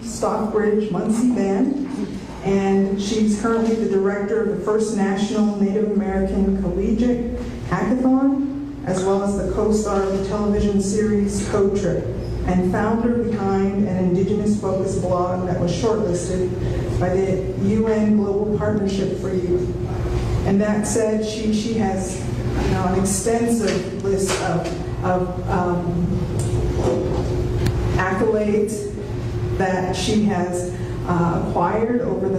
Stockbridge Muncie Band, and she's currently the director of the first National Native American Collegiate Hackathon, as well as the co-star of the television series Code Trip, and founder behind an Indigenous-focused blog that was shortlisted by the UN Global Partnership for Youth. And that said, she has an extensive list of accolades that she has acquired over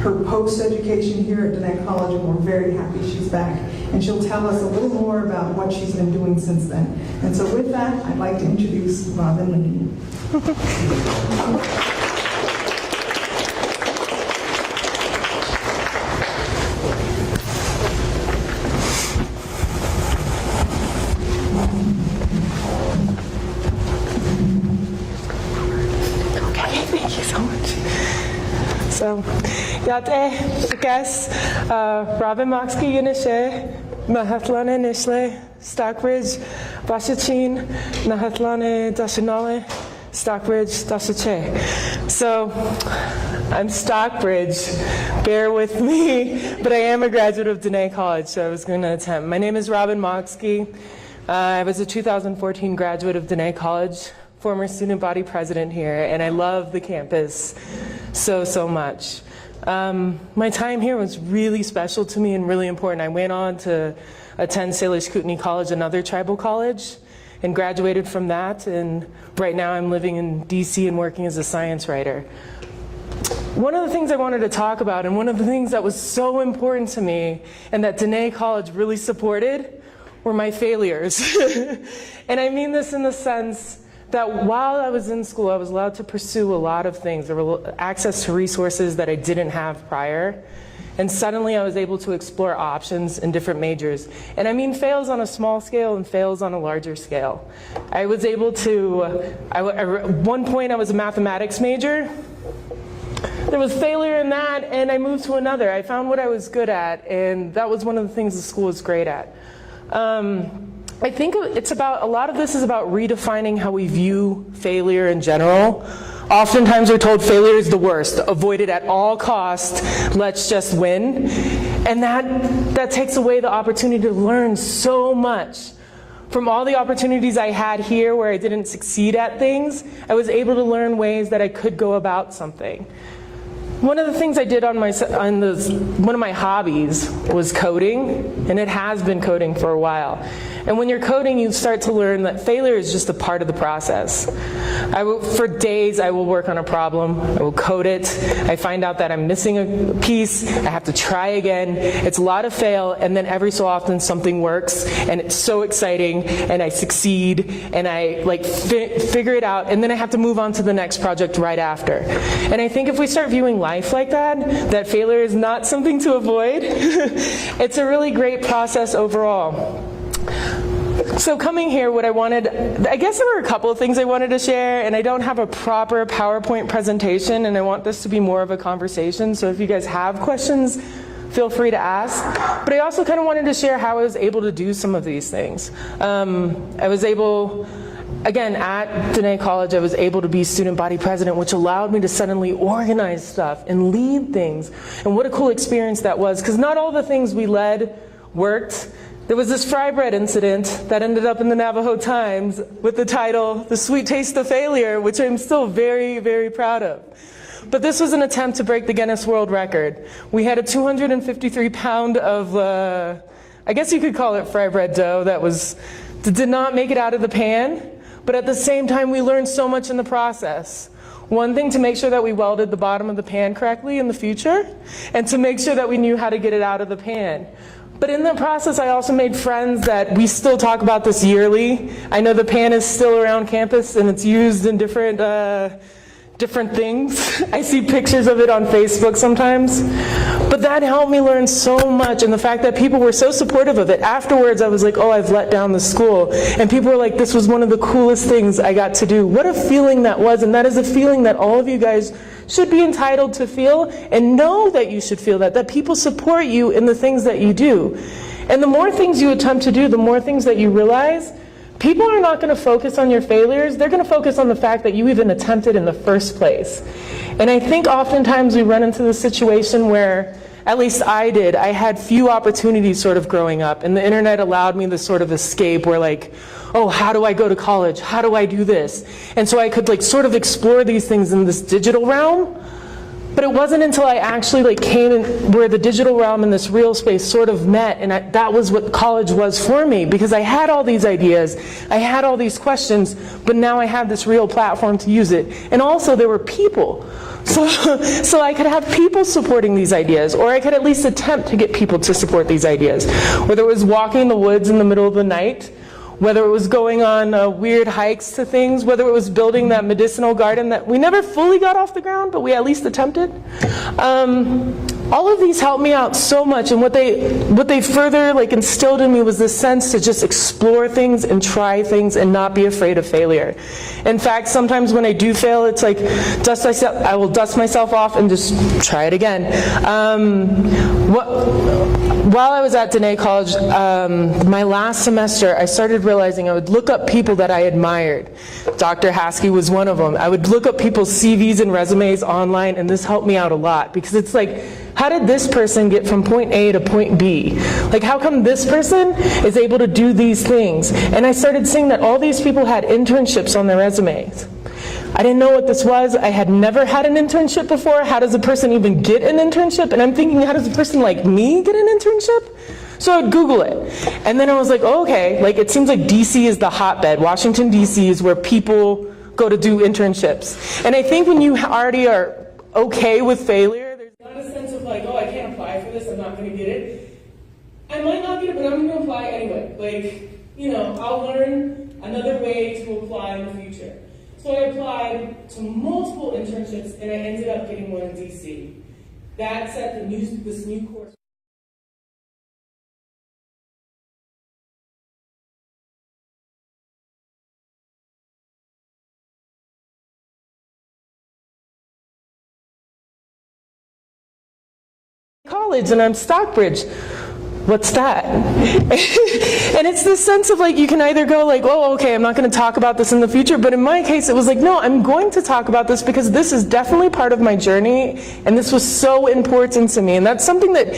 her post-education here at Diné College, and we're very happy she's back. And she'll tell us a little more about what she's been doing since then. And so with that, I'd like to introduce Robin Lee. So, yate, guess, Robin Maxkii Yunishe, Mahatlane Nishle, Stockbridge, Bashachin, Mahatlane Dashinale, Stockbridge, Dashache. So, I'm Stockbridge, bear with me, but I am a graduate of Diné College, so I was going to attempt. My name is Robin Maxkii. I was a 2014 graduate of Diné College, former student body president here, and I love the campus so much. My time here was really special to me and really important. I went on to attend Tsaile College, another tribal college, and graduated from that, and right now I'm living in DC and working as a science writer. One of the things I wanted to talk about, and one of the things that was so important to me and that Diné College really supported, were my failures. And I mean this in the sense that while I was in school, I was allowed to pursue a lot of things. There were access to resources that I didn't have prior. And suddenly I was able to explore options in different majors. And I mean fails on a small scale and fails on a larger scale. I was able to, at one point I was a mathematics major. There was failure in that, and I moved to another. I found what I was good at, and that was one of the things the school was great at. I think it's about, a lot of this is about redefining how we view failure in general. Oftentimes we're told failure is the worst, avoid it at all costs, let's just win. And that takes away the opportunity to learn so much. From all the opportunities I had here where I didn't succeed at things, I was able to learn ways that I could go about something. One of the things I did one of my hobbies was coding, and it has been coding for a while. And when you're coding, you start to learn that failure is just a part of the process. For days, I will work on a problem, I will code it, I find out that I'm missing a piece, I have to try again. It's a lot of fail, and then every so often something works, and it's so exciting, and I succeed, and I figure it out, and then I have to move on to the next project right after. And I think if we start viewing life like that failure is not something to avoid. It's a really great process overall. So coming here, I guess there were a couple of things I wanted to share, and I don't have a proper PowerPoint presentation, and I want this to be more of a conversation, so if you guys have questions, feel free to ask. But I also kind of wanted to share how I was able to do some of these things. I was able, again, at Diné College, I was able to be student body president, which allowed me to suddenly organize stuff and lead things. And what a cool experience that was, because not all the things we led worked. There was this fry bread incident that ended up in the Navajo Times with the title, "The Sweet Taste of Failure," which I'm still very, very proud of. But this was an attempt to break the Guinness World Record. We had a 253 pound of, I guess you could call it fry bread dough that did not make it out of the pan. But at the same time, we learned so much in the process. One thing, to make sure that we welded the bottom of the pan correctly in the future, and to make sure that we knew how to get it out of the pan. But in the process, I also made friends that we still talk about this yearly. I know the pan is still around campus, and it's used in different things. I see pictures of it on Facebook sometimes. But that helped me learn so much, and the fact that people were so supportive of it. Afterwards, I was like, oh, I've let down the school. And people were like, this was one of the coolest things I got to do. What a feeling that was, and that is a feeling that all of you guys should be entitled to feel, and know that you should feel that people support you in the things that you do. And the more things you attempt to do, the more things that you realize, people are not going to focus on your failures. They're going to focus on the fact that you even attempted in the first place. And I think oftentimes we run into the situation where, at least I did, I had few opportunities sort of growing up, and the internet allowed me this sort of escape where like, oh, how do I go to college? How do I do this? And so I could like sort of explore these things in this digital realm. But it wasn't until I actually like came in where the digital realm and this real space sort of met, and that was what college was for me, because I had all these ideas, I had all these questions, but now I had this real platform to use it. And also there were people. So I could have people supporting these ideas, or I could at least attempt to get people to support these ideas. Whether it was walking in the woods in the middle of the night, whether it was going on weird hikes to things, whether it was building that medicinal garden that we never fully got off the ground, but we at least attempted. All of these helped me out so much, and what they further like instilled in me was this sense to just explore things and try things and not be afraid of failure. In fact, sometimes when I do fail, it's like I will dust myself off and just try it again. While I was at Diné College, my last semester, I started realizing I would look up people that I admired. Dr. Maxkii was one of them. I would look up people's CVs and resumes online, and this helped me out a lot, because it's like, how did this person get from point A to point B? Like, how come this person is able to do these things? And I started seeing that all these people had internships on their resumes. I didn't know what this was. I had never had an internship before. How does a person even get an internship? And I'm thinking, how does a person like me get an internship? So I would Google it. And then I was like, oh, okay, like it seems like DC is the hotbed. Washington, DC is where people go to do internships. And I think when you already are okay with failure, there's not a sense of like, oh, I can't apply for this, I'm not going to get it. I might not get it, but I'm going to apply anyway. Like, you know, I'll learn another way to apply in the future. So I applied to multiple internships, and I ended up getting one in DC. That set this new course. College, and I'm Stockbridge. What's that? And it's this sense of like, you can either go like, oh, okay, I'm not going to talk about this in the future, but in my case it was like, no, I'm going to talk about this because this is definitely part of my journey, and this was so important to me. And that's something that,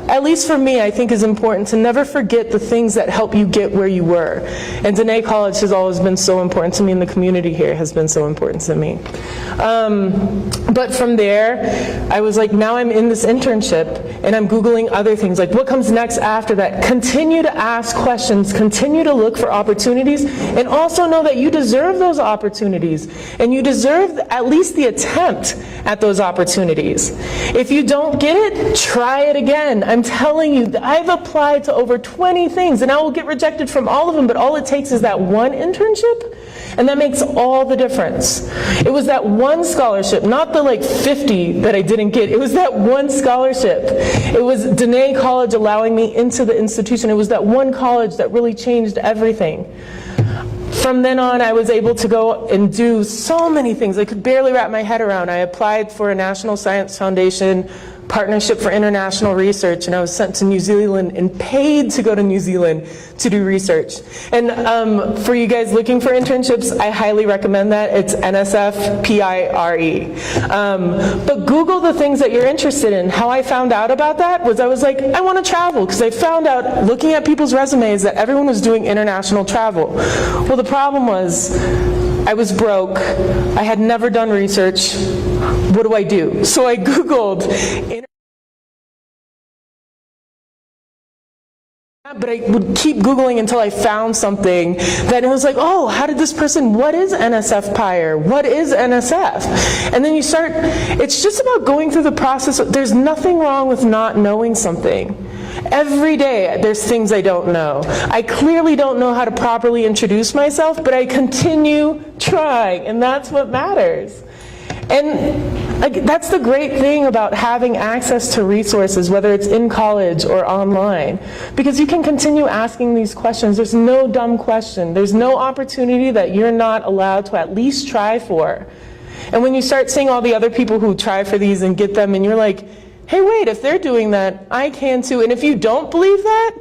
at least for me, I think is important, to never forget the things that help you get where you were. And Diné College has always been so important to me, and the community here has been so important to me. But from there, I was like, now I'm in this internship, and I'm Googling other things, like what comes next after that? Continue to ask questions, continue to look for opportunities, and also know that you deserve those opportunities, and you deserve at least the attempt at those opportunities. If you don't get it, try it again. I'm telling you, I've applied to over 20 things, and I will get rejected from all of them, but all it takes is that one internship, and that makes all the difference. It was that one scholarship, not the like 50 that I didn't get. It was that one scholarship. It was Diné College allowing me into the institution. It was that one college that really changed everything. From then on, I was able to go and do so many things I could barely wrap my head around. I applied for a National Science Foundation Partnership for International Research, and I was sent to New Zealand and paid to go to New Zealand to do research. And for you guys looking for internships, I highly recommend that. It's NSF-PIRE. But Google the things that you're interested in. How I found out about that was I was like, I want to travel, because I found out looking at people's resumes that everyone was doing international travel. Well, the problem was I was broke. I had never done research. What do I do? So I Googled. But I would keep Googling until I found something that it was like, oh, how did this person, what is NSF-PIRE? What is NSF? And then you start, it's just about going through the process. There's nothing wrong with not knowing something. Every day there's things I don't know. I clearly don't know how to properly introduce myself, but I continue trying, and that's what matters. And that's the great thing about having access to resources, whether it's in college or online, because you can continue asking these questions. There's no dumb question. There's no opportunity that you're not allowed to at least try for. And when you start seeing all the other people who try for these and get them, and you're like, hey, wait, if they're doing that, I can too. And if you don't believe that,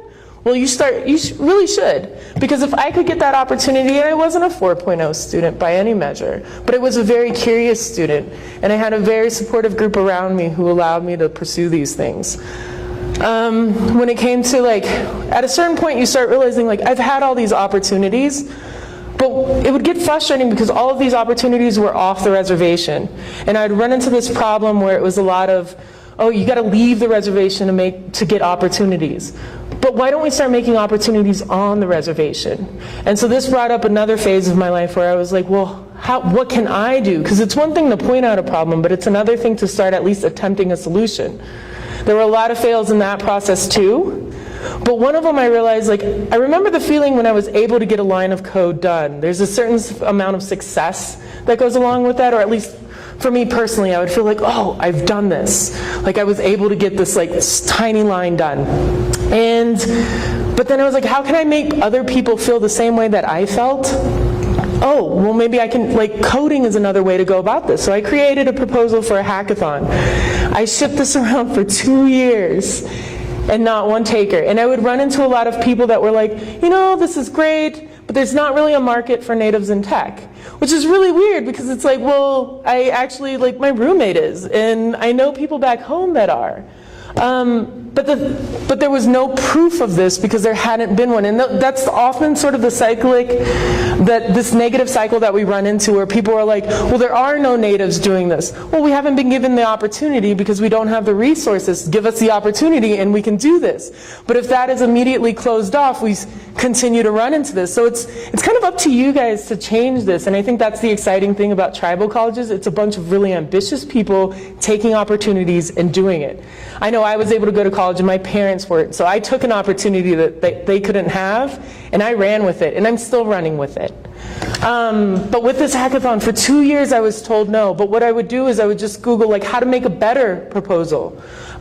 Well, really should. Because if I could get that opportunity, and I wasn't a 4.0 student by any measure, but I was a very curious student, and I had a very supportive group around me who allowed me to pursue these things. When it came to at a certain point you start realizing I've had all these opportunities, but it would get frustrating because all of these opportunities were off the reservation. And I'd run into this problem where it was a lot of, oh, you got to leave the reservation to get opportunities. But why don't we start making opportunities on the reservation? And so this brought up another phase of my life where I was like, well, what can I do? Because it's one thing to point out a problem, but it's another thing to start at least attempting a solution. There were a lot of fails in that process too. But one of them I realized, I remember the feeling when I was able to get a line of code done. There's a certain amount of success that goes along with that, or at least for me personally, I would feel oh, I've done this. I was able to get this tiny line done. But then I was how can I make other people feel the same way that I felt? Oh, well maybe I can, coding is another way to go about this. So I created a proposal for a hackathon. I shipped this around for 2 years and not one taker. And I would run into a lot of people that were this is great, but there's not really a market for natives in tech. Which is really weird because it's well, I actually, my roommate is, and I know people back home that are. But there was no proof of this because there hadn't been one. And that's often sort of this negative cycle that we run into where people are well, there are no natives doing this. Well, we haven't been given the opportunity because we don't have the resources. Give us the opportunity and we can do this. But if that is immediately closed off, we continue to run into this. So it's kind of up to you guys to change this. And I think that's the exciting thing about tribal colleges. It's a bunch of really ambitious people taking opportunities and doing it. I know I was able to go to college and my parents weren't, so I took an opportunity that they couldn't have, and I ran with it, and I'm still running with it. But with this hackathon, for 2 years I was told no, but what I would do is I would just Google how to make a better proposal.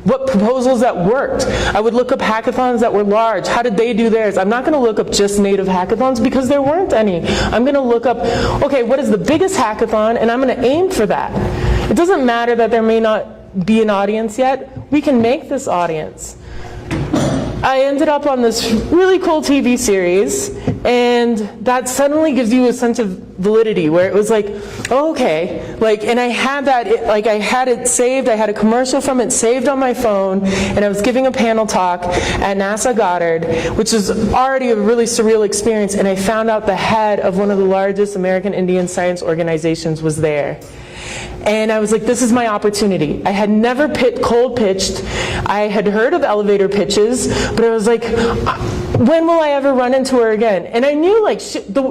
What proposals that worked. I would look up hackathons that were large. How did they do theirs? I'm not going to look up just native hackathons because there weren't any. I'm going to look up, okay, what is the biggest hackathon, and I'm going to aim for that. It doesn't matter that there may not be an audience yet. We can make this audience. I ended up on this really cool TV series, and that suddenly gives you a sense of validity where it was oh, okay, and I had that, I had it saved, I had a commercial from it saved on my phone, and I was giving a panel talk at NASA Goddard, which was already a really surreal experience, and I found out the head of one of the largest American Indian science organizations was there. And I was this is my opportunity. I had never cold pitched. I had heard of elevator pitches, but I was when will I ever run into her again? And I knew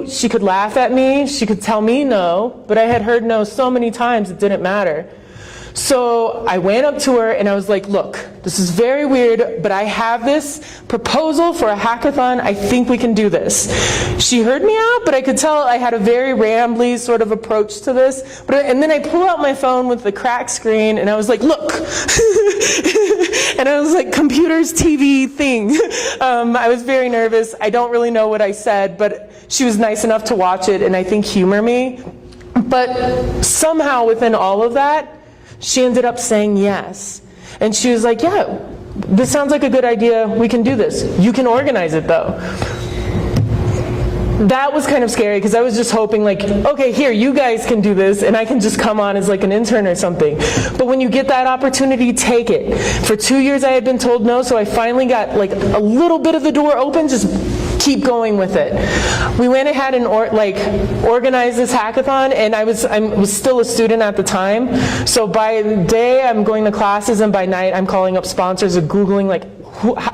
she could laugh at me, she could tell me no, but I had heard no so many times it didn't matter. So I went up to her and I was look, this is very weird, but I have this proposal for a hackathon. I think we can do this. She heard me out, but I could tell I had a very rambly sort of approach to this. And then I pull out my phone with the cracked screen and I was look. And I was computers, TV, thing. I was very nervous. I don't really know what I said, but she was nice enough to watch it and I think humor me. But somehow within all of that, she ended up saying yes. And she was yeah, this sounds like a good idea. We can do this. You can organize it though. That was kind of scary because I was just hoping okay, here, you guys can do this and I can just come on as an intern or something. But when you get that opportunity, take it. For 2 years I had been told no, so I finally got a little bit of the door open, just keep going with it. We went ahead and organized this hackathon, and I was still a student at the time. So by the day I'm going to classes, and by night I'm calling up sponsors and Googling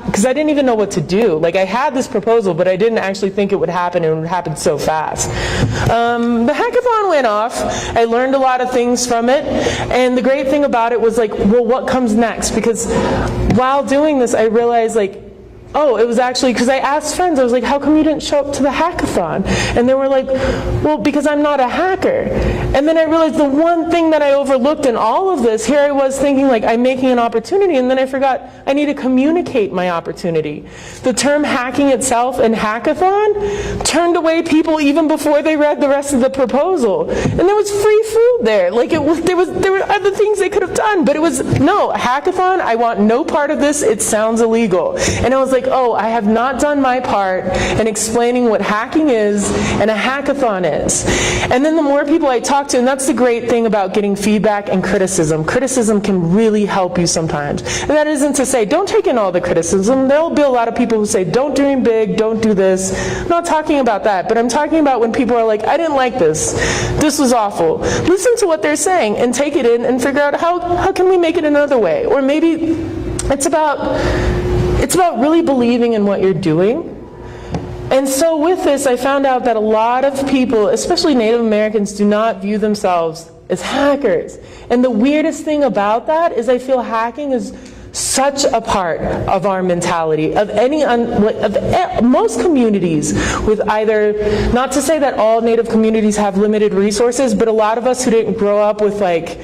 because I didn't even know what to do. I had this proposal, but I didn't actually think it would happen, and it would happen so fast. The hackathon went off. I learned a lot of things from it, and the great thing about it was well, what comes next? Because while doing this, I realized oh, it was actually, because I asked friends, I was how come you didn't show up to the hackathon? And they were well, because I'm not a hacker. And then I realized the one thing that I overlooked in all of this, here I was thinking I'm making an opportunity, and then I forgot I need to communicate my opportunity. The term hacking itself and hackathon turned away people even before they read the rest of the proposal. And there was free food there. There were other things they could have done, but it was, no, hackathon, I want no part of this, it sounds illegal. And I was like, oh, I have not done my part in explaining what hacking is and a hackathon is. And then the more people I talk to, and that's the great thing about getting feedback and criticism. Criticism can really help you sometimes. And that isn't to say, don't take in all the criticism. There'll be a lot of people who say, don't dream big, don't do this. I'm not talking about that, but I'm talking about when people are like, I didn't like this. This was awful. Listen to what they're saying and take it in and figure out how can we make it another way. Or maybe it's about really believing in what you're doing. And so with this, I found out that a lot of people, especially Native Americans, do not view themselves as hackers. And the weirdest thing about that is I feel hacking is such a part of our mentality, of most communities with either, not to say that all Native communities have limited resources, but a lot of us who didn't grow up with like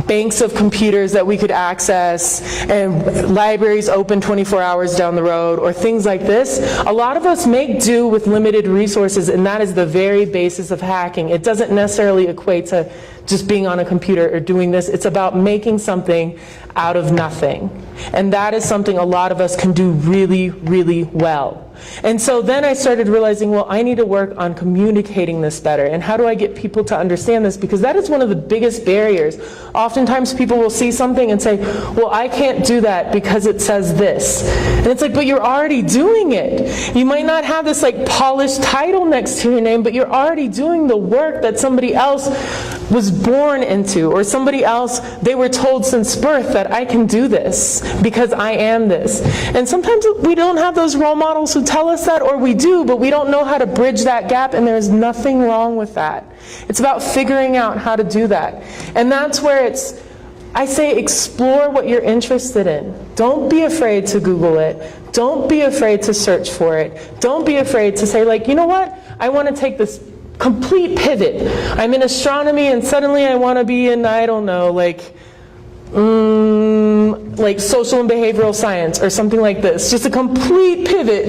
banks of computers that we could access and libraries open 24 hours down the road or things like this, a lot of us make do with limited resources, and that is the very basis of hacking. It doesn't necessarily equate to just being on a computer or doing this. It's about making something out of nothing. And that is something a lot of us can do really, really well. And so then I started realizing, well, I need to work on communicating this better. And how do I get people to understand this? Because that is one of the biggest barriers. Oftentimes people will see something and say, well, I can't do that because it says this. And it's like, but you're already doing it. You might not have this like polished title next to your name, but you're already doing the work that somebody else was born into, or somebody else, they were told since birth that I can do this because I am this. And sometimes we don't have those role models who tell us that, or we do, but we don't know how to bridge that gap, and there's nothing wrong with that. It's about figuring out how to do that. And that's where I say explore what you're interested in. Don't be afraid to Google it. Don't be afraid to search for it. Don't be afraid to say, like, you know what? I want to take this complete pivot. I'm in astronomy and suddenly I want to be in, I don't know, like social and behavioral science or something like this. Just a complete pivot.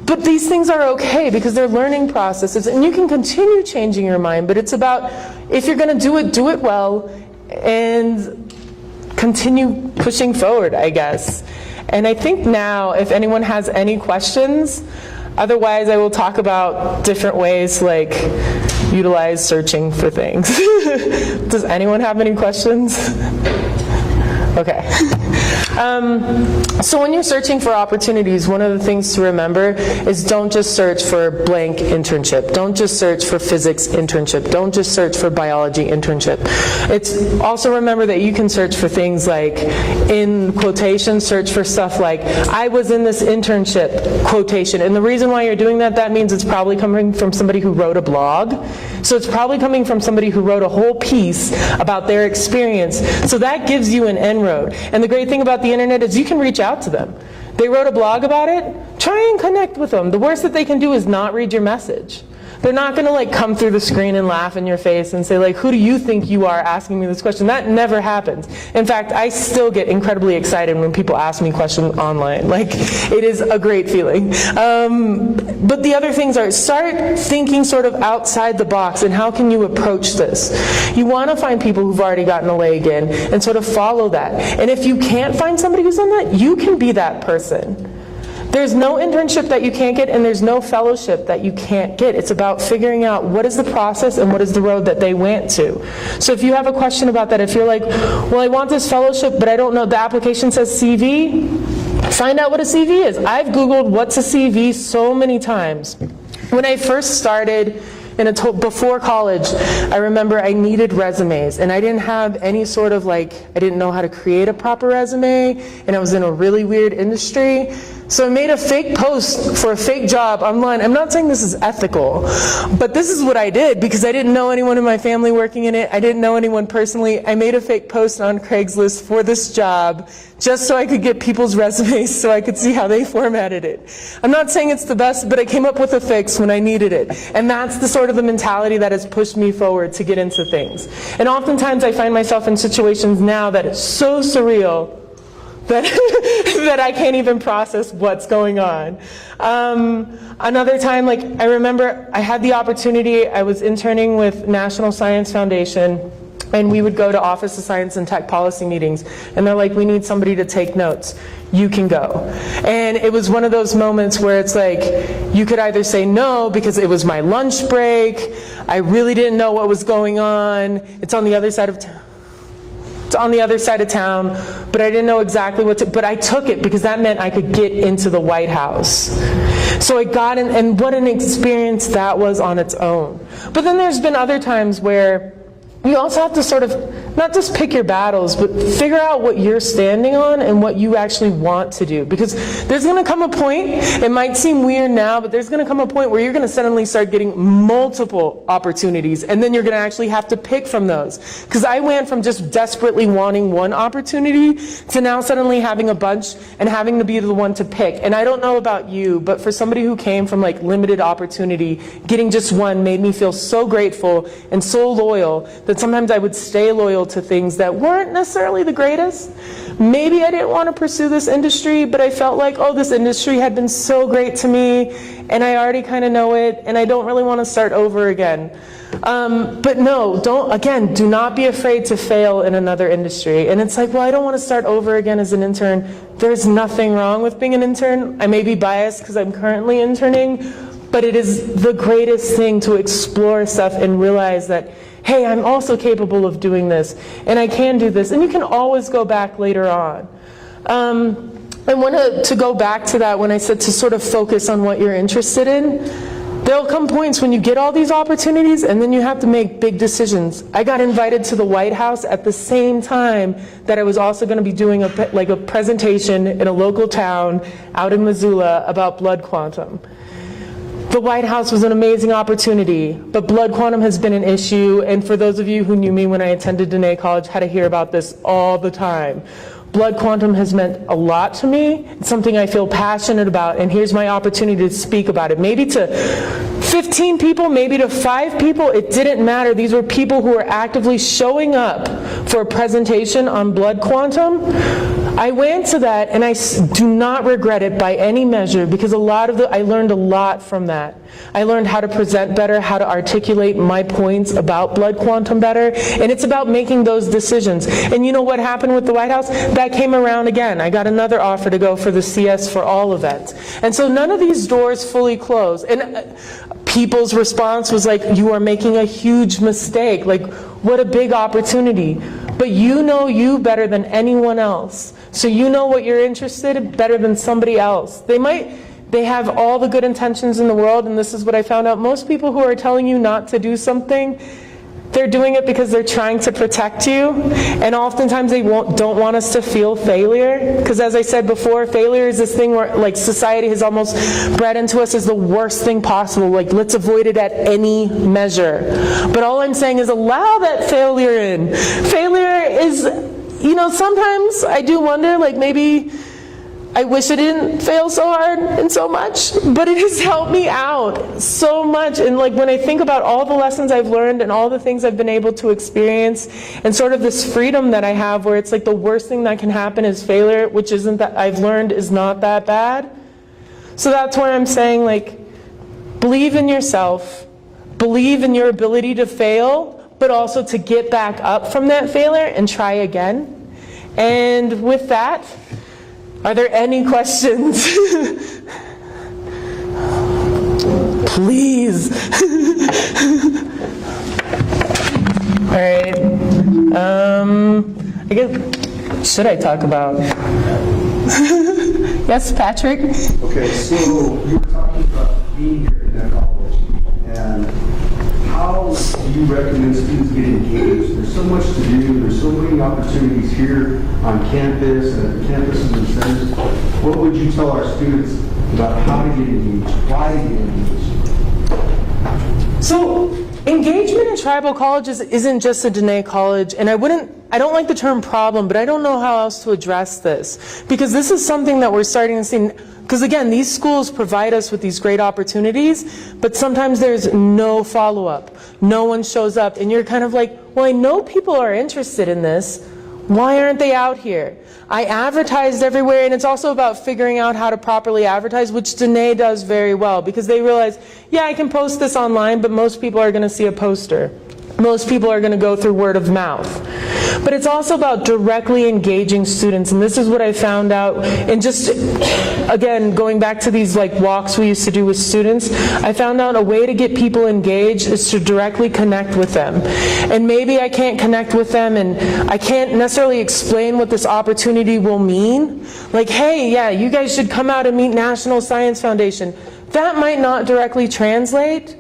But these things are okay because they're learning processes, and you can continue changing your mind, but it's about, if you're going to do it well and continue pushing forward, I guess. And I think now, if anyone has any questions, otherwise I will talk about different ways to like utilize searching for things. Does anyone have any questions? Okay. So when you're searching for opportunities, one of the things to remember is don't just search for blank internship. Don't just search for physics internship. Don't just search for biology internship. It's also remember that you can search for things like, in quotation, search for stuff like, I was in this internship, quotation. And the reason why you're doing that, that means it's probably coming from somebody who wrote a blog. So it's probably coming from somebody who wrote a whole piece about their experience. So that gives you an inroad. And the great thing about the internet is you can reach out to them. They wrote a blog about it, try and connect with them. The worst that they can do is not read your message. They're not going to like come through the screen and laugh in your face and say like, who do you think you are asking me this question? That never happens. In fact, I still get incredibly excited when people ask me questions online. Like, it is a great feeling. But the other things are, start thinking sort of outside the box and how can you approach this? You want to find people who've already gotten a leg in and sort of follow that. And if you can't find somebody who's done that, you can be that person. There's no internship that you can't get, and there's no fellowship that you can't get. It's about figuring out what is the process and what is the road that they went to. So if you have a question about that, if you're like, well, I want this fellowship, but I don't know, the application says CV, find out what a CV is. I've Googled what's a CV so many times. When I first started before college, I remember I needed resumes, and I didn't have any sort of I didn't know how to create a proper resume, and I was in a really weird industry. So I made a fake post for a fake job online. I'm not saying this is ethical, but this is what I did because I didn't know anyone in my family working in it. I didn't know anyone personally. I made a fake post on Craigslist for this job just so I could get people's resumes so I could see how they formatted it. I'm not saying it's the best, but I came up with a fix when I needed it. And that's the sort of the mentality that has pushed me forward to get into things. And oftentimes I find myself in situations now that it's so surreal that, that I can't even process what's going on. Another time, I remember I had the opportunity, I was interning with National Science Foundation, And we would go to Office of Science and Tech policy meetings, and they're like, we need somebody to take notes. You can go. And it was one of those moments where it's like, you could either say no because it was my lunch break, I really didn't know what was going on, it's on the other side of town. It's on the other side of town, but I didn't know exactly what to, but I took it because that meant I could get into the White House. So I got in, and what an experience that was on its own. But then there's been other times where you also have to sort of, not just pick your battles, but figure out what you're standing on and what you actually want to do. Because there's going to come a point, it might seem weird now, but there's going to come a point where you're going to suddenly start getting multiple opportunities, and then you're going to actually have to pick from those. Because I went from just desperately wanting one opportunity to now suddenly having a bunch and having to be the one to pick. And I don't know about you, but for somebody who came from like limited opportunity, getting just one made me feel so grateful and so loyal that sometimes I would stay loyal to things that weren't necessarily the greatest. Maybe I didn't want to pursue this industry, but I felt like, oh, this industry had been so great to me, and I already kind of know it, and I don't really want to start over again. But no, do not be afraid to fail in another industry. And it's like, well, I don't want to start over again as an intern. There's nothing wrong with being an intern. I may be biased because I'm currently interning, but it is the greatest thing to explore stuff and realize that, hey, I'm also capable of doing this, and I can do this, and you can always go back later on. I want to go back to that when I said to sort of focus on what you're interested in. There'll come points when you get all these opportunities, and then you have to make big decisions. I got invited to the White House at the same time that I was also going to be doing a presentation in a local town out in Missoula about blood quantum. The White House was an amazing opportunity, but blood quantum has been an issue, and for those of you who knew me when I attended Diné College, had to hear about this all the time. Blood quantum has meant a lot to me. It's something I feel passionate about, and here's my opportunity to speak about it. Maybe to 15 people, maybe to 5 people, it didn't matter. These were people who were actively showing up for a presentation on blood quantum. I went to that, and I do not regret it by any measure, because I learned a lot from that. I learned how to present better, how to articulate my points about blood quantum better, and it's about making those decisions. And you know what happened with the White House? That came around again. I got another offer to go for the CS for All event. And so none of these doors fully closed. And people's response was like, you are making a huge mistake. Like, what a big opportunity. But you know you better than anyone else. So you know what you're interested in better than somebody else. They have all the good intentions in the world, and this is what I found out. Most people who are telling you not to do something, they're doing it because they're trying to protect you, and oftentimes they don't want us to feel failure. Because as I said before, failure is this thing where like society has almost bred into us as the worst thing possible. Like, let's avoid it at any measure. But all I'm saying is allow that failure in. Failure is, sometimes I do wonder, like maybe I wish I didn't fail so hard and so much, but it has helped me out so much. And like when I think about all the lessons I've learned and all the things I've been able to experience, and sort of this freedom that I have where it's like the worst thing that can happen is failure, which isn't that I've learned is not that bad. So that's where I'm saying, like, believe in yourself, believe in your ability to fail, but also to get back up from that failure and try again. And with that, are there any questions? Please. All right. I guess, should I talk about? Yes, Patrick? Okay, so you were talking about being here in that college, and how do you recommend students get engaged? There's so much to do, there's so many opportunities here on campus and at the campuses and centers. What would you tell our students about how to get engaged, why to get engaged? So engagement in tribal colleges isn't just a Diné college, and I don't like the term problem, but I don't know how else to address this, because this is something that we're starting to see. Because again, these schools provide us with these great opportunities, but sometimes there's no follow-up. No one shows up, and you're kind of like, well, I know people are interested in this. Why aren't they out here? I advertised everywhere, and it's also about figuring out how to properly advertise, which Diné does very well, because they realize, yeah, I can post this online, but most people are going to see a poster. most people are going to go through word of mouth. But it's also about directly engaging students, and this is what I found out, and just, again, going back to these like walks we used to do with students, I found out a way to get people engaged is to directly connect with them. And maybe I can't connect with them, and I can't necessarily explain what this opportunity will mean. Like, hey, yeah, you guys should come out and meet National Science Foundation. That might not directly translate,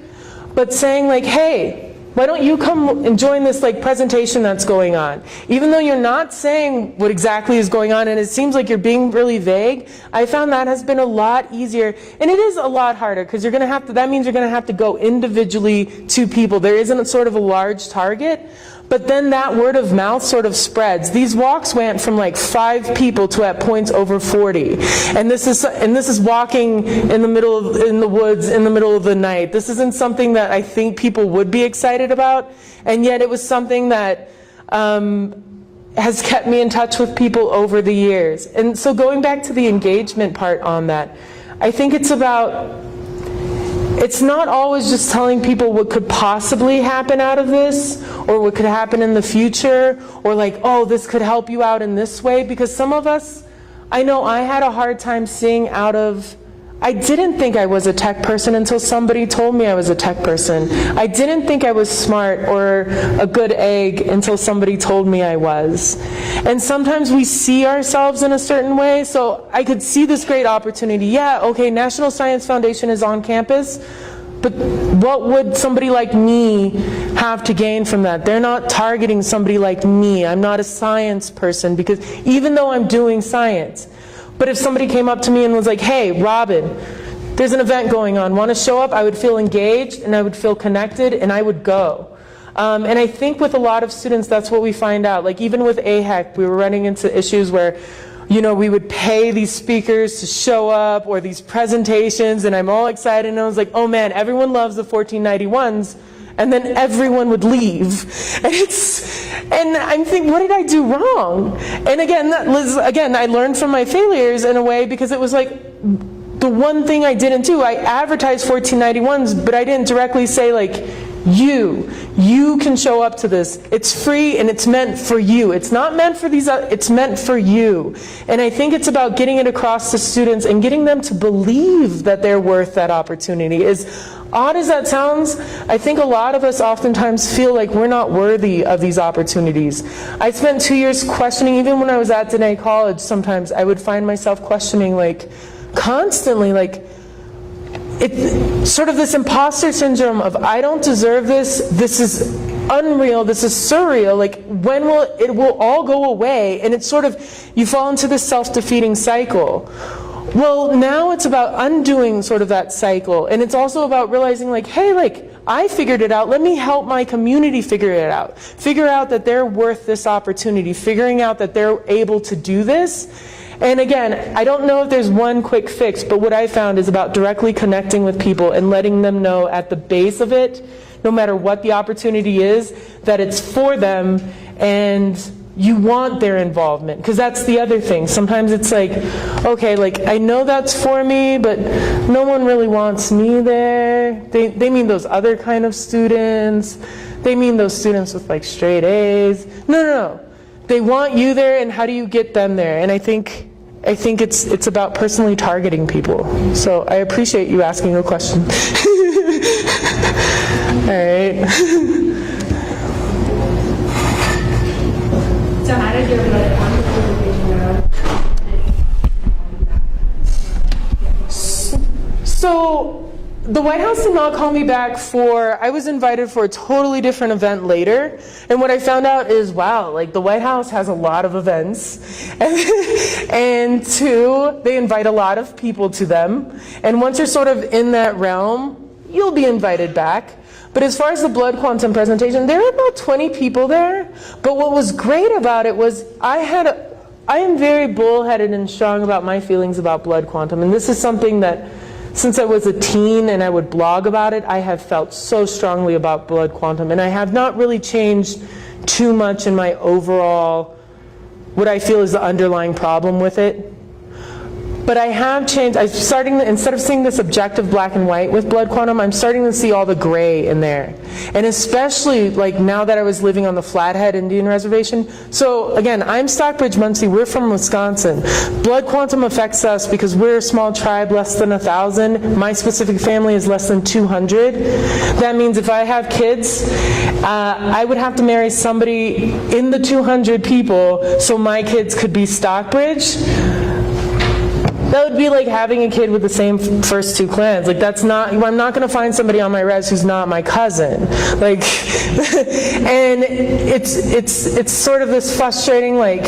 but saying like, hey, why don't you come and join this like presentation that's going on? Even though you're not saying what exactly is going on and it seems like you're being really vague, I found that has been a lot easier. And it is a lot harder because you're going to have to, that means you're going to have to go individually to people. There isn't sort of a large target, but then that word of mouth sort of spreads. These walks went from like 5 people to at points over 40. And this is walking in the middle of, in the woods in the middle of the night. This isn't something that I think people would be excited about, and yet it was something that has kept me in touch with people over the years. And so going back to the engagement part on that, I think it's about, it's not always just telling people what could possibly happen out of this, or what could happen in the future, or like, oh, this could help you out in this way, because some of us, I know I had a hard time seeing out of, I didn't think I was a tech person until somebody told me I was a tech person. I didn't think I was smart or a good egg until somebody told me I was. And sometimes we see ourselves in a certain way, so I could see this great opportunity. Yeah, okay, National Science Foundation is on campus, but what would somebody like me have to gain from that? They're not targeting somebody like me. I'm not a science person, because even though I'm doing science, but if somebody came up to me and was like, hey, Robin, there's an event going on, want to show up? I would feel engaged and I would feel connected and I would go. And I think with a lot of students, that's what we find out. Like even with AHEC, we were running into issues where, you know, we would pay these speakers to show up or these presentations, and I'm all excited and I was like, oh man, everyone loves the 1491s. And then everyone would leave, and I'm thinking, what did I do wrong? And again, I learned from my failures in a way, because it was like the one thing I didn't do. I advertised 1491s, but I didn't directly say like, you can show up to this. It's free and it's meant for you. It's not meant for these, it's meant for you. And I think it's about getting it across to students and getting them to believe that they're worth that opportunity. As odd as that sounds, I think a lot of us oftentimes feel like we're not worthy of these opportunities. I spent 2 years questioning, even when I was at Diné College, sometimes I would find myself questioning like constantly, like, it's sort of this imposter syndrome of, I don't deserve this, this is unreal, this is surreal, like when will it will all go away? And it's sort of, you fall into this self-defeating cycle. Well, now it's about undoing sort of that cycle, and it's also about realizing like, hey, like I figured it out, let me help my community figure it out. Figure out that they're worth this opportunity, figuring out that they're able to do this. And again, I don't know if there's one quick fix, but what I found is about directly connecting with people and letting them know at the base of it, no matter what the opportunity is, that it's for them and you want their involvement. Because that's the other thing. Sometimes it's like, okay, like I know that's for me, but no one really wants me there. They mean those other kind of students. They mean those students with like straight A's. No. They want you there, and how do you get them there? And I think it's about personally targeting people. So I appreciate you asking a question. All right. So how did your blood quantum go? So the White House did not call me back I was invited for a totally different event later. And what I found out is, wow, like the White House has a lot of events. And two, they invite a lot of people to them. And once you're sort of in that realm, you'll be invited back. But as far as the blood quantum presentation, there were about 20 people there. But what was great about it was I am very bullheaded and strong about my feelings about blood quantum. And this is something that, since I was a teen and I would blog about it, I have felt so strongly about blood quantum. And I have not really changed too much in my overall, what I feel is the underlying problem with it. But I have changed. I'm starting to, instead of seeing this objective black and white with blood quantum, I'm starting to see all the gray in there. And especially like now that I was living on the Flathead Indian Reservation. So again, I'm Stockbridge Munsee. We're from Wisconsin. Blood quantum affects us because we're a small tribe, less than 1,000. My specific family is less than 200. That means if I have kids, I would have to marry somebody in the 200 people so my kids could be Stockbridge. That would be like having a kid with the same first two clans. Like that's not, I'm not going to find somebody on my res who's not my cousin. Like, and it's sort of this frustrating, like,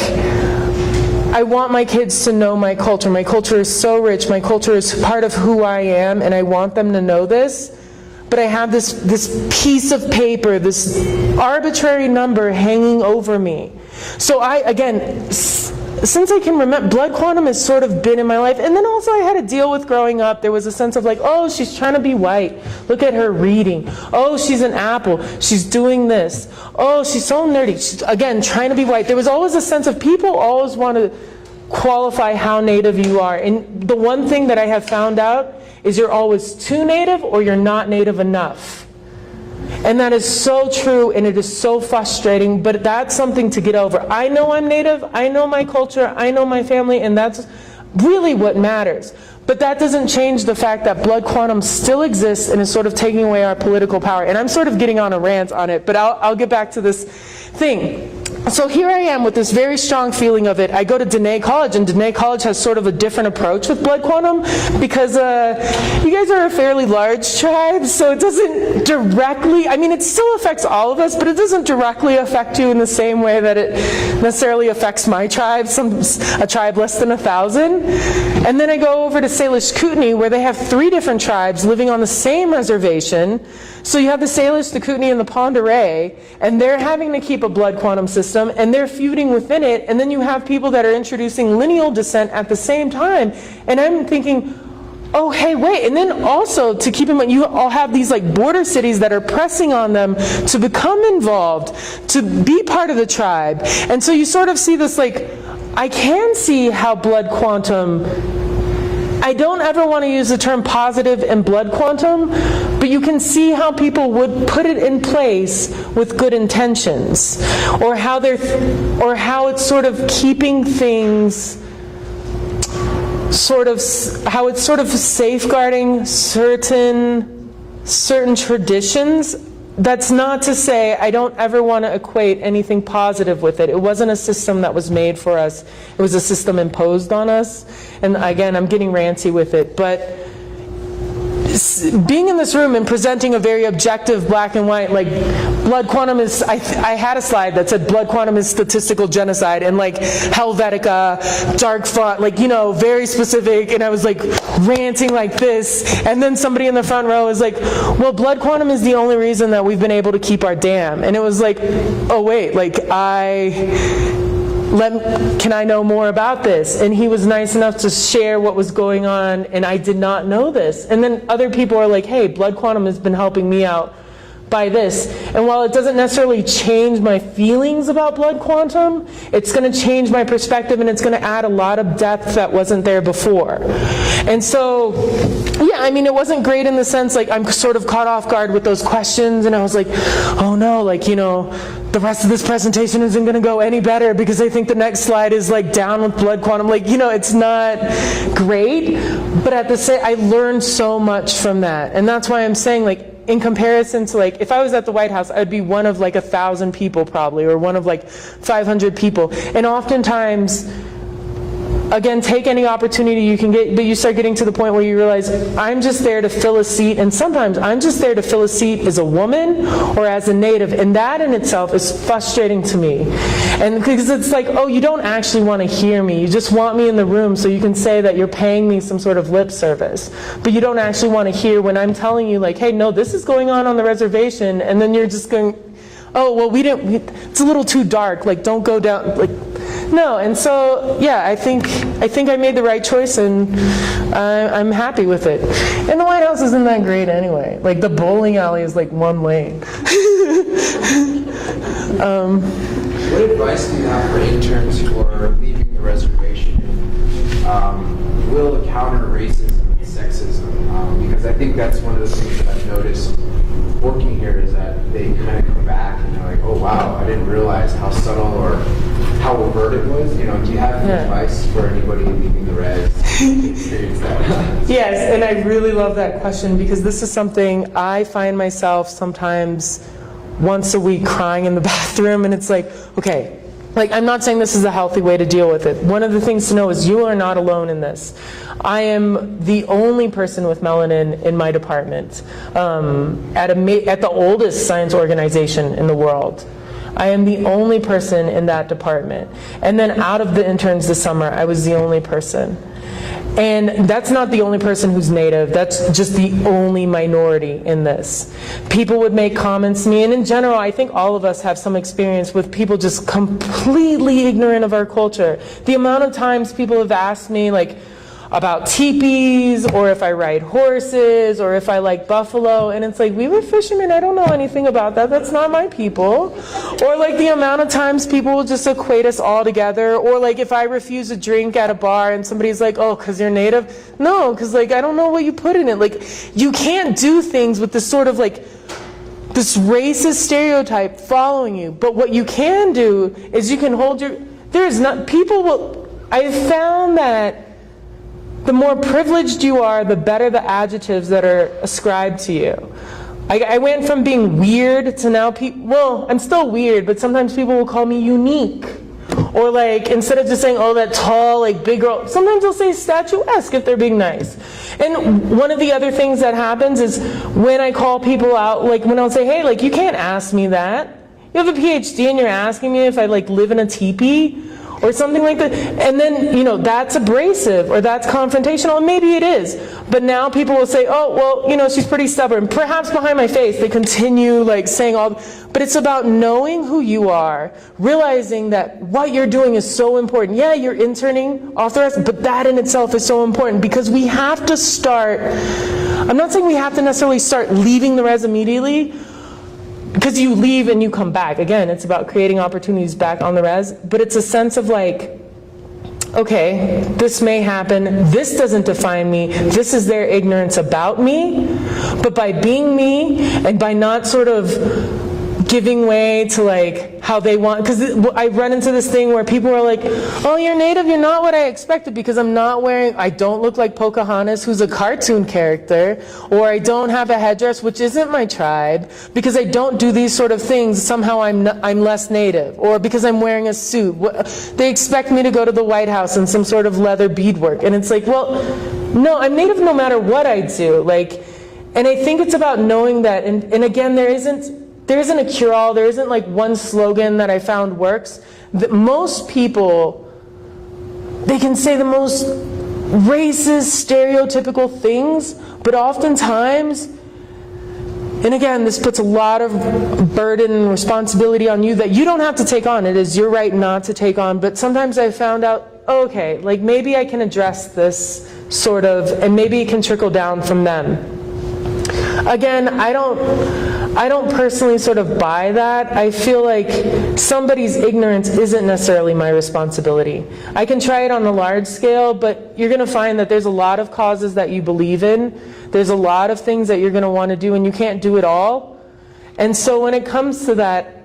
I want my kids to know my culture. My culture is so rich. My culture is part of who I am, and I want them to know this. But I have this piece of paper, this arbitrary number hanging over me. So again, since I can remember, blood quantum has sort of been in my life. And then also I had to deal with growing up. There was a sense of like, oh, she's trying to be white. Look at her reading. Oh, she's an apple. She's doing this. Oh, she's so nerdy. She's, again, trying to be white. There was always a sense of people always want to qualify how Native you are. And the one thing that I have found out is you're always too Native or you're not Native enough. And that is so true, and it is so frustrating, but that's something to get over. I know I'm Native, I know my culture, I know my family, and that's really what matters. But that doesn't change the fact that blood quantum still exists and is sort of taking away our political power. And I'm sort of getting on a rant on it, but I'll get back to this thing. So here I am with this very strong feeling of it. I go to Diné College, and Diné College has sort of a different approach with blood quantum because you guys are a fairly large tribe, so it doesn't directly, I mean, it still affects all of us, but it doesn't directly affect you in the same way that it necessarily affects my tribe, a tribe less than 1,000. And then I go over to Salish Kootenai, where they have 3 different tribes living on the same reservation. So you have the Salish, the Kootenai, and the Pend Oreille, and they're having to keep a blood quantum system, and they're feuding within it, and then you have people that are introducing lineal descent at the same time. And I'm thinking, oh, hey, wait. And then also, to keep in mind, you all have these like border cities that are pressing on them to become involved, to be part of the tribe. And so you sort of see this like, I can see how blood quantum, I don't ever want to use the term positive in blood quantum, but you can see how people would put it in place with good intentions, or how it's sort of keeping things how it's sort of safeguarding certain traditions. That's not to say I don't ever want to equate anything positive with it. It wasn't a system that was made for us. It was a system imposed on us. And again, I'm getting ranty with it. But being in this room and presenting a very objective black and white, like blood quantum is, I had a slide that said blood quantum is statistical genocide, and like Helvetica, dark font, like, you know, very specific, and I was like ranting like this, and then somebody in the front row was like, well, blood quantum is the only reason that we've been able to keep our dam. And it was like, oh wait, like can I know more about this? And he was nice enough to share what was going on, and I did not know this. And then other people are like, hey, blood quantum has been helping me out by this. And while it doesn't necessarily change my feelings about blood quantum, it's going to change my perspective, and it's going to add a lot of depth that wasn't there before. And so, yeah, I mean, it wasn't great in the sense, like, I'm sort of caught off guard with those questions, and I was like, oh no, like, you know, the rest of this presentation isn't going to go any better because I think the next slide is like down with blood quantum. Like, you know, it's not great, but at the same, I learned so much from that. And that's why I'm saying, like, in comparison to, like, if I was at the White House, I'd be one of like 1,000 people probably, or one of like 500 people. And oftentimes, again, take any opportunity you can get, but you start getting to the point where you realize, I'm just there to fill a seat, and sometimes I'm just there to fill a seat as a woman or as a Native, and that in itself is frustrating to me. And because it's like, oh, you don't actually want to hear me, you just want me in the room so you can say that you're paying me some sort of lip service, but you don't actually want to hear when I'm telling you, like, hey, no, this is going on the reservation, and then you're just going, oh, well, it's a little too dark, like, don't go down, like, no. And so, yeah, I think I made the right choice, and I'm happy with it. And the White House isn't that great anyway. Like, the bowling alley is like 1 lane. What advice do you have for interns who are leaving the reservation? will counter racism and sexism, because I think that's one of the things that I've noticed working here is that they kind of come back and they're like, oh wow, I didn't realize how subtle or how overt it was. You know, do you have any advice for anybody leaving the res to experience that? Yes, and I really love that question because this is something I find myself sometimes once a week crying in the bathroom, and it's like, okay, like I'm not saying this is a healthy way to deal with it. One of the things to know is you are not alone in this. I am the only person with melanin in my department at the oldest science organization in the world. I am the only person in that department. And then out of the interns this summer, I was the only person. And that's not the only person who's Native, that's just the only minority in this. People would make comments to me, and in general, I think all of us have some experience with people just completely ignorant of our culture. The amount of times people have asked me, like, about teepees, or if I ride horses, or if I like buffalo, and it's like, we were fishermen, I don't know anything about that, that's not my people. Or like the amount of times people will just equate us all together, or like if I refuse a drink at a bar and somebody's like, oh, because you're Native? No, because like I don't know what you put in it. Like, you can't do things with this sort of like, this racist stereotype following you. But what you can do is you can hold your, I've found that the more privileged you are, the better the adjectives that are ascribed to you. I went from being weird to now well, I'm still weird, but sometimes people will call me unique. Or like, instead of just saying, oh, that tall, like big girl, sometimes they'll say statuesque if they're being nice. And one of the other things that happens is when I call people out, like when I'll say, hey, like you can't ask me that. You have a PhD and you're asking me if I like live in a teepee? Or something like that, and then, you know, that's abrasive or that's confrontational, and maybe it is. But now people will say, oh, well, you know, she's pretty stubborn. Perhaps behind my face they continue like saying all, but it's about knowing who you are, realizing that what you're doing is so important. Yeah, you're interning off the rest, but that in itself is so important because we have to start, I'm not saying we have to necessarily start leaving the res immediately, because you leave and you come back. Again, it's about creating opportunities back on the res, but it's a sense of like, okay, this may happen, this doesn't define me, this is their ignorance about me, but by being me and by not sort of giving way to like how they want, because I run into this thing where people are like, oh, you're Native, you're not what I expected because I'm not wearing, I don't look like Pocahontas, who's a cartoon character, or I don't have a headdress, which isn't my tribe, because I don't do these sort of things, somehow I'm less Native, or because I'm wearing a suit. They expect me to go to the White House in some sort of leather beadwork, and it's like, well, no, I'm Native no matter what I do, like, and I think it's about knowing that, and again, there isn't a cure-all, there isn't like one slogan that I found works. That most people, they can say the most racist, stereotypical things, but oftentimes, and again, this puts a lot of burden and responsibility on you that you don't have to take on. It is your right not to take on, but sometimes I found out, okay, like maybe I can address this sort of, and maybe it can trickle down from them. Again, I don't personally sort of buy that. I feel like somebody's ignorance isn't necessarily my responsibility. I can try it on a large scale, but you're going to find that there's a lot of causes that you believe in. There's a lot of things that you're going to want to do, and you can't do it all. And so when it comes to that,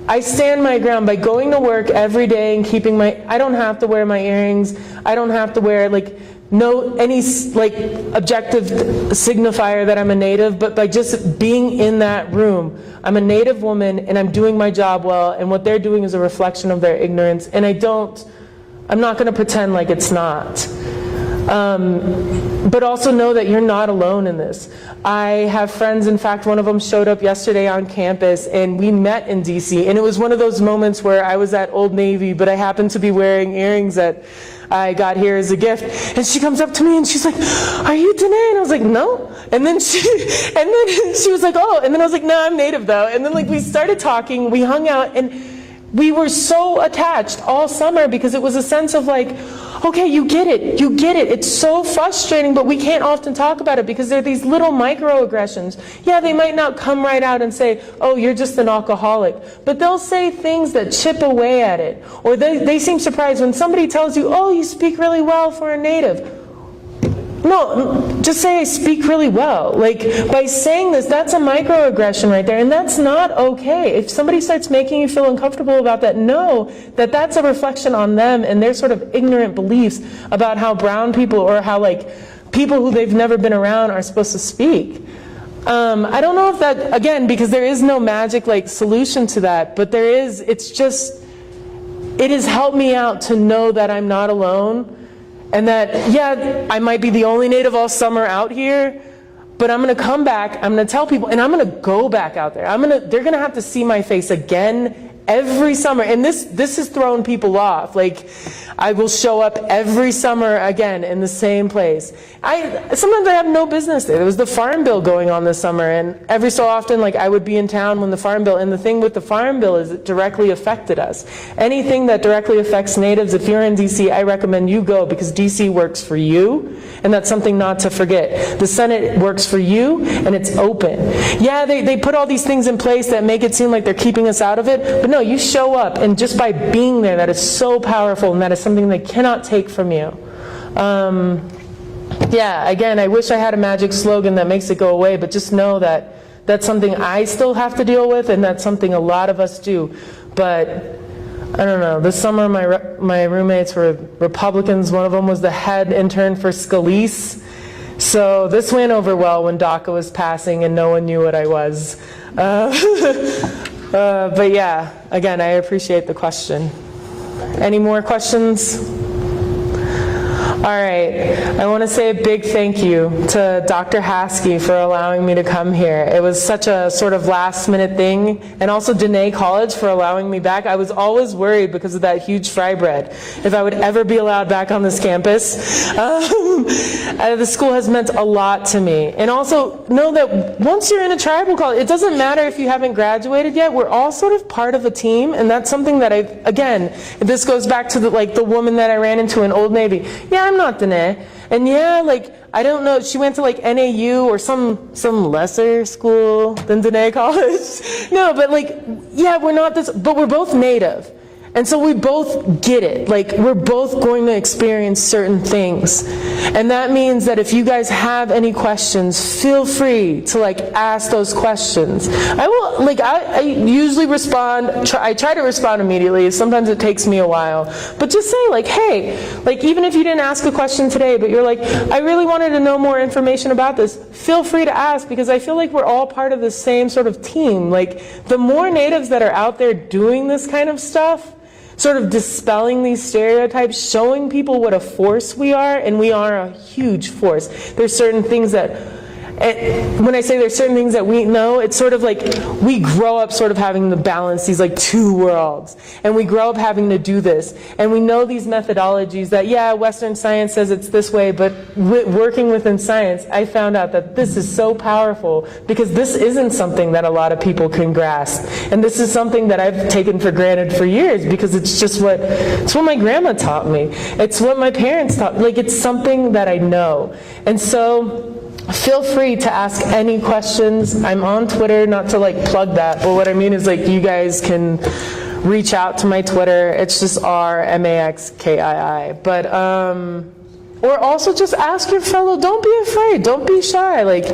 I stand my ground by going to work every day and keeping my, I don't have to wear my earrings. I don't have to wear like any like objective signifier that I'm a Native, but by just being in that room, I'm a Native woman and I'm doing my job well, and what they're doing is a reflection of their ignorance, and I'm not going to pretend like it's not. But also know that you're not alone in this. I have friends, in fact, one of them showed up yesterday on campus and we met in DC, and it was one of those moments where I was at Old Navy, but I happened to be wearing earrings that I got here as a gift, and she comes up to me and she's like, are you Diné? And I was like, no. And then she was like, oh, and then I was like, no, I'm Native though. And then like we started talking, we hung out, and we were so attached all summer because it was a sense of like, okay, you get it, it's so frustrating, but we can't often talk about it because there are these little microaggressions. Yeah, they might not come right out and say, oh, you're just an alcoholic, but they'll say things that chip away at it. Or they seem surprised when somebody tells you, oh, you speak really well for a native. No, just say I speak really well. Like, by saying this, that's a microaggression right there, and that's not okay. If somebody starts making you feel uncomfortable about that, know that that's a reflection on them and their sort of ignorant beliefs about how brown people, or how like people who they've never been around, are supposed to speak. I don't know if that, again, because there is no magic like solution to that, but there is, it has helped me out to know that I'm not alone. And that, yeah, I might be the only native all summer out here, but I'm going to come back, I'm going to tell people, and I'm going to go back out there. They're going to have to see my face again every summer. And this has thrown people off. Like, I will show up every summer again in the same place. Sometimes I have no business there. There was the Farm Bill going on this summer, and every so often, like, I would be in town when the Farm Bill, and the thing with the Farm Bill is it directly affected us. Anything that directly affects natives, if you're in DC, I recommend you go, because DC works for you, and that's something not to forget. The Senate works for you, and it's open. Yeah, they put all these things in place that make it seem like they're keeping us out of it, but no, you show up, and just by being there, that is so powerful, and that is something they cannot take from you. Yeah, again, I wish I had a magic slogan that makes it go away, but just know that that's something I still have to deal with, and that's something a lot of us do. But I don't know, this summer my roommates were Republicans. One of them was the head intern for Scalise. So this went over well when DACA was passing and no one knew what I was. But yeah, again, I appreciate the question. Any more questions? All right, I want to say a big thank you to Dr. Haskey for allowing me to come here. It was such a sort of last minute thing, and also Diné College for allowing me back. I was always worried because of that huge fry bread if I would ever be allowed back on this campus. The school has meant a lot to me. And also know that once you're in a tribal college, it doesn't matter if you haven't graduated yet, we're all sort of part of a team, and that's something that again, this goes back to the woman that I ran into in Old Navy. Yeah, I'm not Diné. And yeah, like, I don't know, she went to like NAU or some lesser school than Diné College. No, but like, yeah, we're not this, but we're both native. And so we both get it. Like, we're both going to experience certain things. And that means that if you guys have any questions, feel free to like ask those questions. I usually respond, I try to respond immediately. Sometimes it takes me a while. But just say like, hey, like even if you didn't ask a question today, but you're like, I really wanted to know more information about this, feel free to ask, because I feel like we're all part of the same sort of team. Like, the more natives that are out there doing this kind of stuff, sort of dispelling these stereotypes, showing people what a force we are, and we are a huge force. There's certain things that, when I say there's certain things that we know, it's sort of like we grow up sort of having to balance these like two worlds. And we grow up having to do this. And we know these methodologies that, yeah, Western science says it's this way, but working within science, I found out that this is so powerful because this isn't something that a lot of people can grasp. And this is something that I've taken for granted for years because it's just it's what my grandma taught me. It's what my parents taught me. Like, it's something that I know. And so, feel free to ask any questions. I'm on Twitter, not to like plug that, but what I mean is like you guys can reach out to my Twitter. It's just RMAXKII. But or also just ask your fellow. Don't be afraid. Don't be shy. Like,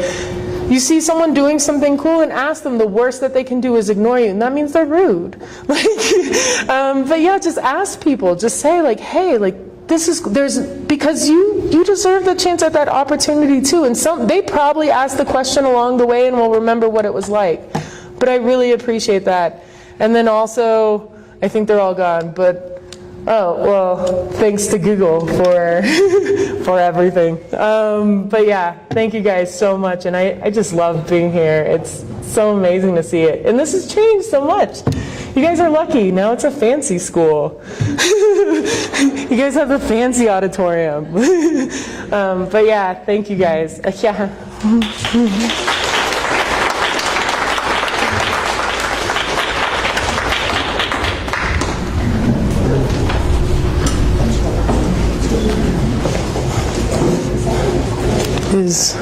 you see someone doing something cool and ask them. The worst that they can do is ignore you, and that means they're rude. Like, but yeah, just ask people. Just say like, hey, like, because you deserve the chance at that opportunity too. And they probably asked the question along the way and will remember what it was like. But I really appreciate that. And then also, I think they're all gone, but oh, well, thanks to Google for for everything. But yeah, thank you guys so much. And I just love being here. It's so amazing to see it. And this has changed so much. You guys are lucky. Now it's a fancy school. You guys have the fancy auditorium. But yeah, thank you guys. Yeah. is